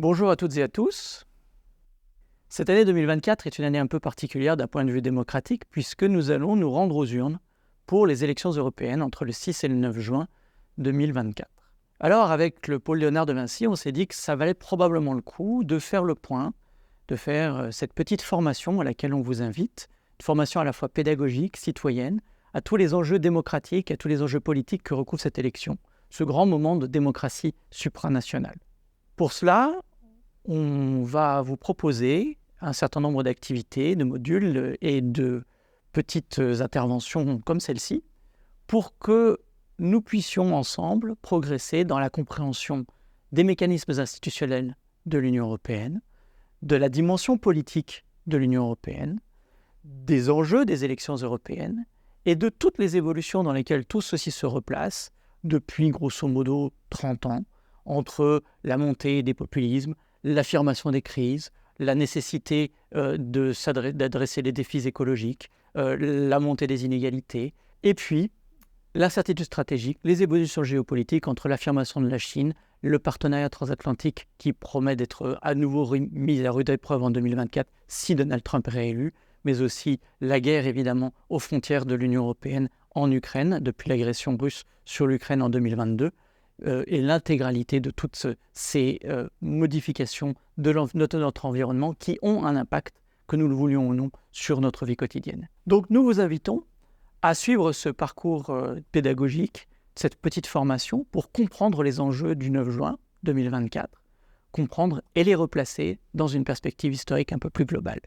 Bonjour à toutes et à tous. Cette année 2024 est une année un peu particulière d'un point de vue démocratique puisque nous allons nous rendre aux urnes pour les élections européennes entre le 6 et le 9 juin 2024. Alors avec le pôle Léonard de Vinci, on s'est dit que ça valait probablement le coup de faire le point, de faire cette petite formation à laquelle on vous invite, une formation à la fois pédagogique, citoyenne, à tous les enjeux démocratiques, à tous les enjeux politiques que recouvre cette élection, ce grand moment de démocratie supranationale. Pour cela, on va vous proposer un certain nombre d'activités, de modules et de petites interventions comme celle-ci pour que nous puissions ensemble progresser dans la compréhension des mécanismes institutionnels de l'Union européenne, de la dimension politique de l'Union européenne, des enjeux des élections européennes et de toutes les évolutions dans lesquelles tout ceci se replace depuis grosso modo 30 ans, entre la montée des populismes, l'affirmation des crises, la nécessité d'adresser les défis écologiques, la montée des inégalités, et puis l'incertitude stratégique, les évolutions géopolitiques entre l'affirmation de la Chine, le partenariat transatlantique qui promet d'être à nouveau mis à rude épreuve en 2024 si Donald Trump est réélu, mais aussi la guerre évidemment aux frontières de l'Union européenne en Ukraine, depuis l'agression russe sur l'Ukraine en 2022, et l'intégralité de toutes ces modifications de notre environnement qui ont un impact, que nous le voulions ou non, sur notre vie quotidienne. Donc nous vous invitons à suivre ce parcours pédagogique, cette petite formation, pour comprendre les enjeux du 9 juin 2024, comprendre et les replacer dans une perspective historique un peu plus globale.